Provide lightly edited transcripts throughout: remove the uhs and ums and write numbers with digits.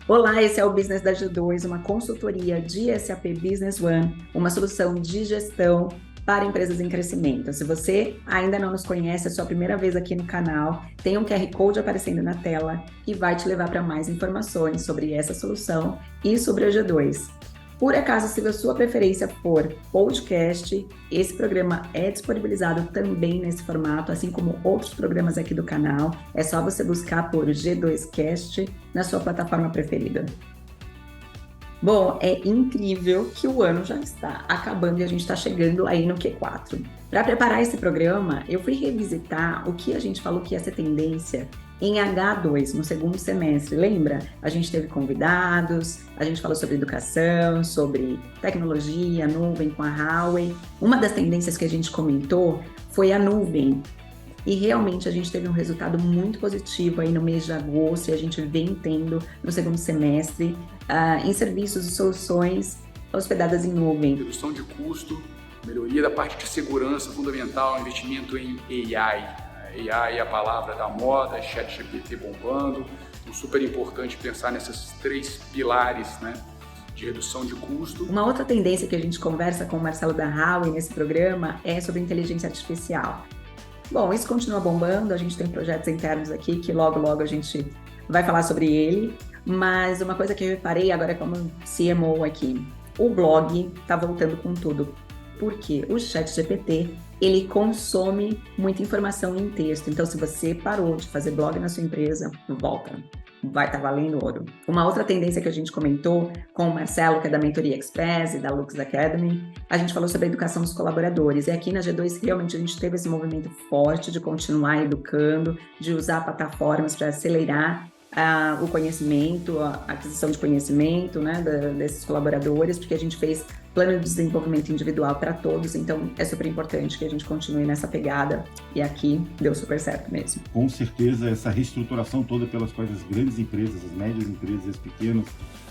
Olá, esse é o Business da G2, uma consultoria de SAP Business One, uma solução de gestão para empresas em crescimento. Se você ainda não nos conhece, é a sua primeira vez aqui no canal, tem um QR Code aparecendo na tela que vai te levar para mais informações sobre essa solução e sobre a G2. Por acaso, se a sua preferência for podcast, esse programa é disponibilizado também nesse formato, assim como outros programas aqui do canal. É só você buscar por G2Cast na sua plataforma preferida. Bom, é incrível que o ano já está acabando e a gente está chegando aí no Q4. Para preparar esse programa, eu fui revisitar o que a gente falou que ia ser tendência em H2, no segundo semestre. Lembra? A gente teve convidados, a gente falou sobre educação, sobre tecnologia, nuvem com a Huawei. Uma das tendências que a gente comentou foi a nuvem. E realmente a gente teve um resultado muito positivo aí no mês de agosto e a gente vem tendo no segundo semestre em serviços e soluções hospedadas em nuvem. Redução de custo, melhoria da parte de segurança fundamental, investimento em AI. AI é a palavra da moda, ChatGPT bombando. Então, super importante pensar nesses três pilares, né, de redução de custo. Uma outra tendência que a gente conversa com o Marcelo da Huawei nesse programa é sobre inteligência artificial. Bom, isso continua bombando, a gente tem projetos internos aqui que logo a gente vai falar sobre ele, mas uma coisa que eu reparei agora como CMO aqui, o blog está voltando com tudo, porque o ChatGPT, ele consome muita informação em texto, então se você parou de fazer blog na sua empresa, volta. Vai estar valendo ouro. Uma outra tendência que a gente comentou com o Marcelo, que é da Mentoria Express e da Lux Academy, a gente falou sobre a educação dos colaboradores. E aqui na G2, realmente, a gente teve esse movimento forte de continuar educando, de usar plataformas para acelerar o conhecimento, a aquisição de conhecimento, né, desses colaboradores, porque a gente fez plano de desenvolvimento individual para todos, então é super importante que a gente continue nessa pegada, e aqui deu super certo mesmo. Com certeza, essa reestruturação toda pelas quais as grandes empresas, as médias empresas e as pequenas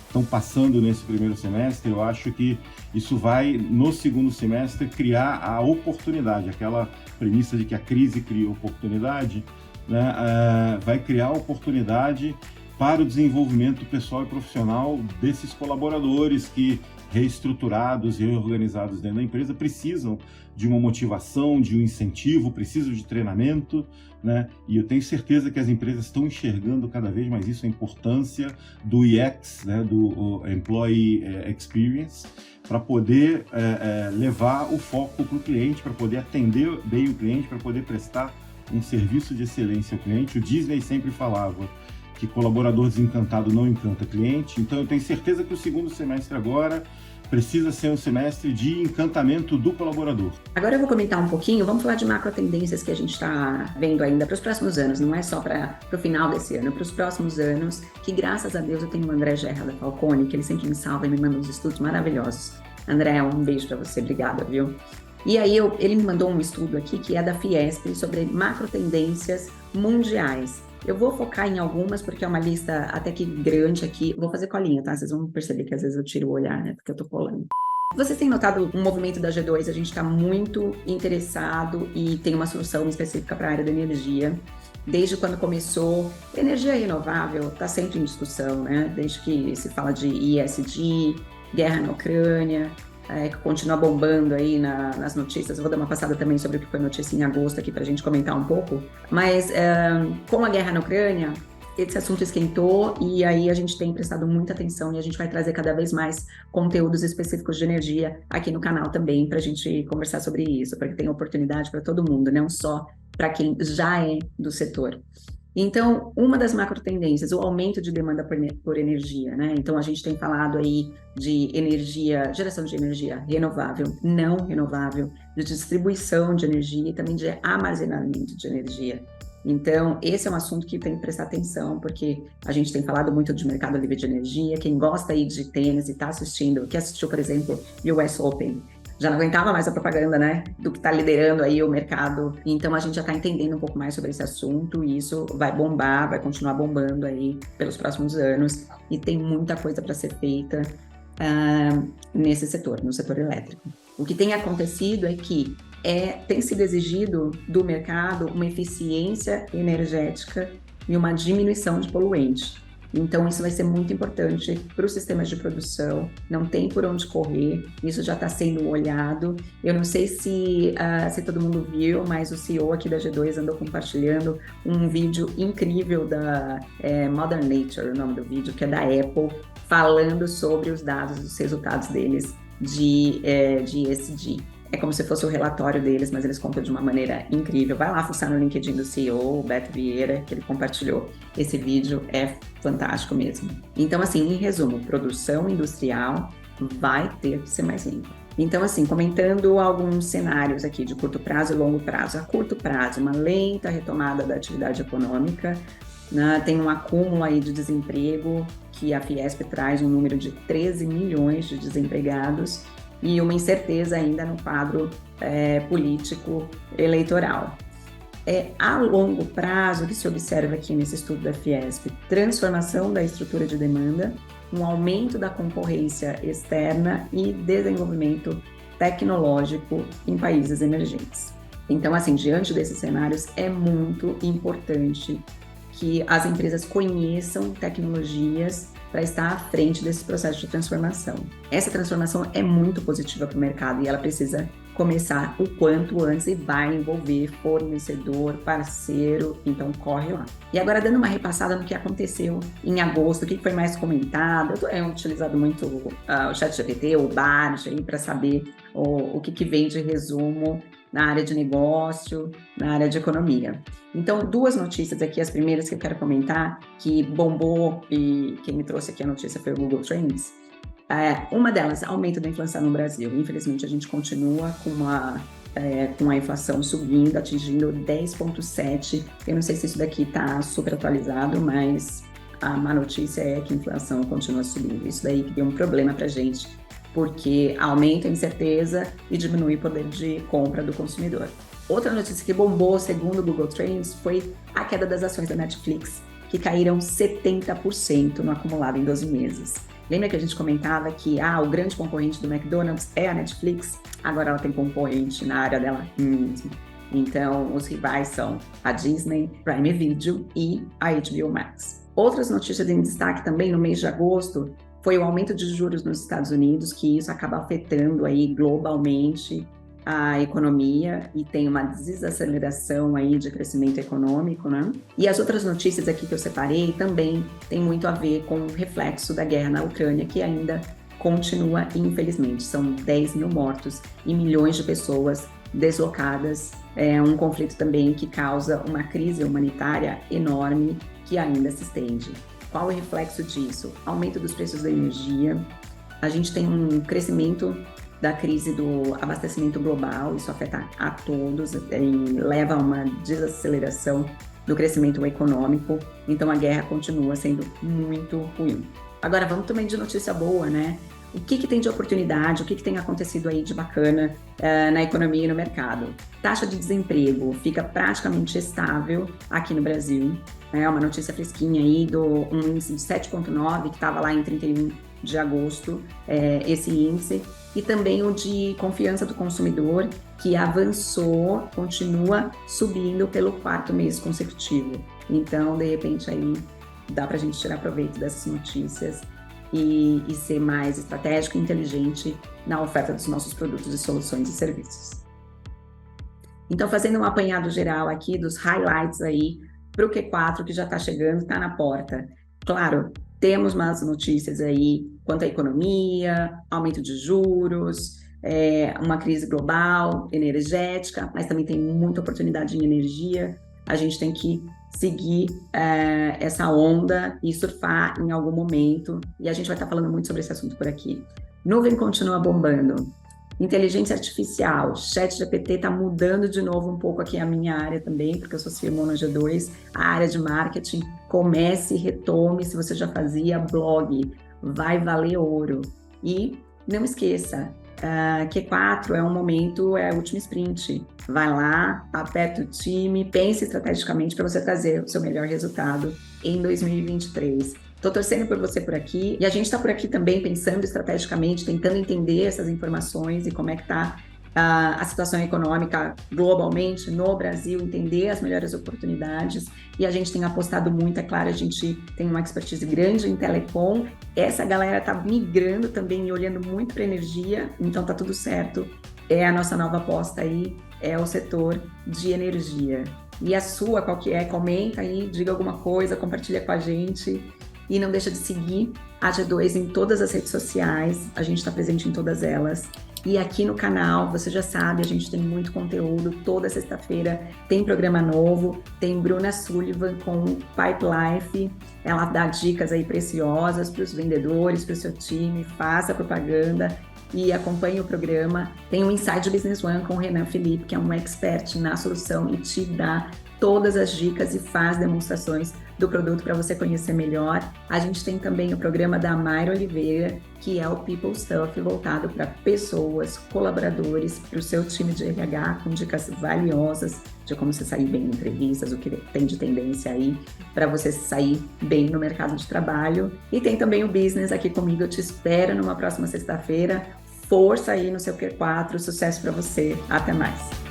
estão passando nesse primeiro semestre, eu acho que isso vai, no segundo semestre, criar a oportunidade, aquela premissa de que a crise cria oportunidade, né, vai criar oportunidade para o desenvolvimento pessoal e profissional desses colaboradores que, reestruturados e reorganizados dentro da empresa, precisam de uma motivação, de um incentivo, precisam de treinamento, né? E eu tenho certeza que as empresas estão enxergando cada vez mais isso, a importância do UX, né, do Employee Experience, para poder levar o foco para o cliente, para poder atender bem o cliente, para poder prestar um serviço de excelência ao cliente. O Disney sempre falava que colaborador desencantado não encanta cliente, então eu tenho certeza que o segundo semestre agora precisa ser um semestre de encantamento do colaborador. Agora eu vou comentar um pouquinho, vamos falar de macro tendências que a gente está vendo ainda para os próximos anos, não é só para o final desse ano, para os próximos anos, que graças a Deus eu tenho o André Gerra da Falcone, que ele sempre me salva e me manda uns estudos maravilhosos. André, um beijo para você, obrigada, viu? E aí ele me mandou um estudo aqui que é da Fiesp sobre macro tendências mundiais. Eu vou focar em algumas, porque é uma lista até que grande aqui. Vou fazer colinha, tá? Vocês vão perceber que às vezes eu tiro o olhar, né? Porque eu tô colando. Vocês têm notado um movimento da G2, a gente está muito interessado e tem uma solução específica para a área da energia. Desde quando começou, energia renovável está sempre em discussão, né? Desde que se fala de ESG, guerra na Ucrânia, que continua bombando aí nas notícias. Eu vou dar uma passada também sobre o que foi notícia em agosto aqui para a gente comentar um pouco. Mas com a guerra na Ucrânia, esse assunto esquentou e aí a gente tem prestado muita atenção e a gente vai trazer cada vez mais conteúdos específicos de energia aqui no canal também para a gente conversar sobre isso, para que tenha oportunidade para todo mundo, não só para quem já é do setor. Então, uma das macro tendências, o aumento de demanda por energia, né? Então, a gente tem falado aí de energia, geração de energia renovável, não renovável, de distribuição de energia e também de armazenamento de energia. Então, esse é um assunto que tem que prestar atenção, porque a gente tem falado muito de mercado livre de energia. Quem gosta aí de tênis e está assistindo, que assistiu, por exemplo, US Open, já não aguentava mais a propaganda, né, do que está liderando aí o mercado. Então, a gente já está entendendo um pouco mais sobre esse assunto e isso vai bombar, vai continuar bombando aí pelos próximos anos e tem muita coisa para ser feita nesse setor, no setor elétrico. O que tem acontecido é que tem sido exigido do mercado uma eficiência energética e uma diminuição de poluentes. Então, isso vai ser muito importante para os sistemas de produção, não tem por onde correr, isso já está sendo olhado. Eu não sei se todo mundo viu, mas o CEO aqui da G2 andou compartilhando um vídeo incrível da Modern Nature, o nome do vídeo, que é da Apple, falando sobre os dados, os resultados deles de ESG. É como se fosse o relatório deles, mas eles contam de uma maneira incrível. Vai lá fuçar no LinkedIn do CEO, o Beto Vieira, que ele compartilhou. Esse vídeo é fantástico mesmo. Então, assim, em resumo, produção industrial vai ter que ser mais limpa. Então, assim, comentando alguns cenários aqui de curto prazo e longo prazo. A curto prazo, uma lenta retomada da atividade econômica, né? Tem um acúmulo aí de desemprego, que a Fiesp traz um número de 13 milhões de desempregados, e uma incerteza ainda no quadro político eleitoral. A longo prazo, o que se observa aqui nesse estudo da Fiesp, transformação da estrutura de demanda, um aumento da concorrência externa e desenvolvimento tecnológico em países emergentes. Então, assim, diante desses cenários, é muito importante que as empresas conheçam tecnologias para estar à frente desse processo de transformação. Essa transformação é muito positiva para o mercado e ela precisa começar o quanto antes e vai envolver fornecedor, parceiro, então corre lá. E agora dando uma repassada no que aconteceu em agosto, o que foi mais comentado, eu tenho utilizado muito o ChatGPT, o Bard, para saber o que vem de resumo na área de negócio, na área de economia. Então, duas notícias aqui, as primeiras que eu quero comentar, que bombou e quem me trouxe aqui a notícia foi o Google Trends. Uma delas, aumento da inflação no Brasil. Infelizmente, a gente continua com a inflação subindo, atingindo 10,7%. Eu não sei se isso daqui está super atualizado, mas a má notícia é que a inflação continua subindo. Isso daí cria um problema para a gente, porque aumenta a incerteza e diminui o poder de compra do consumidor. Outra notícia que bombou, segundo o Google Trends, foi a queda das ações da Netflix, que caíram 70% no acumulado em 12 meses. Lembra que a gente comentava que o grande concorrente do McDonald's é a Netflix? Agora ela tem concorrente na área dela mesmo. Então, os rivais são a Disney, Prime Video e a HBO Max. Outras notícias em destaque também no mês de agosto foi o aumento de juros nos Estados Unidos, que isso acaba afetando aí globalmente a economia e tem uma desaceleração aí de crescimento econômico, né? E as outras notícias aqui que eu separei também tem muito a ver com o reflexo da guerra na Ucrânia, que ainda continua, infelizmente. São 10 mil mortos e milhões de pessoas deslocadas. É um conflito também que causa uma crise humanitária enorme que ainda se estende. Qual é o reflexo disso? Aumento dos preços da energia. A gente tem um crescimento da crise do abastecimento global, isso afeta a todos e leva a uma desaceleração do crescimento econômico, então a guerra continua sendo muito ruim. Agora vamos também de notícia boa, né? O que tem de oportunidade, o que tem acontecido aí de bacana na economia e no mercado? Taxa de desemprego fica praticamente estável aqui no Brasil, é uma notícia fresquinha aí um índice de 7,9 que estava lá em 31 de agosto, esse índice, e também o de confiança do consumidor, que avançou, continua subindo pelo 4º mês consecutivo. Então, de repente, aí dá para a gente tirar proveito dessas notícias e ser mais estratégico e inteligente na oferta dos nossos produtos e soluções e serviços. Então, fazendo um apanhado geral aqui dos highlights aí para o Q4, que já está chegando, está na porta. Claro, temos mais notícias aí quanto à economia, aumento de juros, uma crise global, energética, mas também tem muita oportunidade em energia. A gente tem que seguir essa onda e surfar em algum momento, e a gente vai estar falando muito sobre esse assunto por aqui. Nuvem continua bombando. Inteligência artificial, ChatGPT está mudando de novo um pouco aqui a minha área também, porque eu sou CMO na G2, a área de marketing. Comece, retome, se você já fazia blog, vai valer ouro. E não esqueça, Q4 é um momento, é a última sprint. Vai lá, aperta o time, pense estrategicamente para você trazer o seu melhor resultado em 2023. Estou torcendo por você por aqui, e a gente está por aqui também pensando estrategicamente, tentando entender essas informações e como é que está a situação econômica globalmente no Brasil, entender as melhores oportunidades, e a gente tem apostado muito, é claro, a gente tem uma expertise grande em telecom, essa galera está migrando também e olhando muito para energia, então tá tudo certo, é a nossa nova aposta aí, é o setor de energia. E a sua, qual que é? Comenta aí, diga alguma coisa, compartilha com a gente, e não deixa de seguir a G2 em todas as redes sociais, a gente está presente em todas elas. E aqui no canal, você já sabe, a gente tem muito conteúdo, toda sexta-feira tem programa novo, tem Bruna Sullivan com Pipe Life, ela dá dicas aí preciosas para os vendedores, para o seu time, faça propaganda e acompanhe o programa. Tem o Inside Business One com o Renan Felipe, que é um expert na solução e te dá todas as dicas e faz demonstrações do produto para você conhecer melhor. A gente tem também o programa da Mayra Oliveira, que é o People Stuff, voltado para pessoas, colaboradores, para o seu time de RH, com dicas valiosas de como você sair bem em entrevistas, o que tem de tendência aí para você sair bem no mercado de trabalho. E tem também o Business aqui comigo, eu te espero numa próxima sexta-feira. Força aí no seu Q4, sucesso para você, até mais!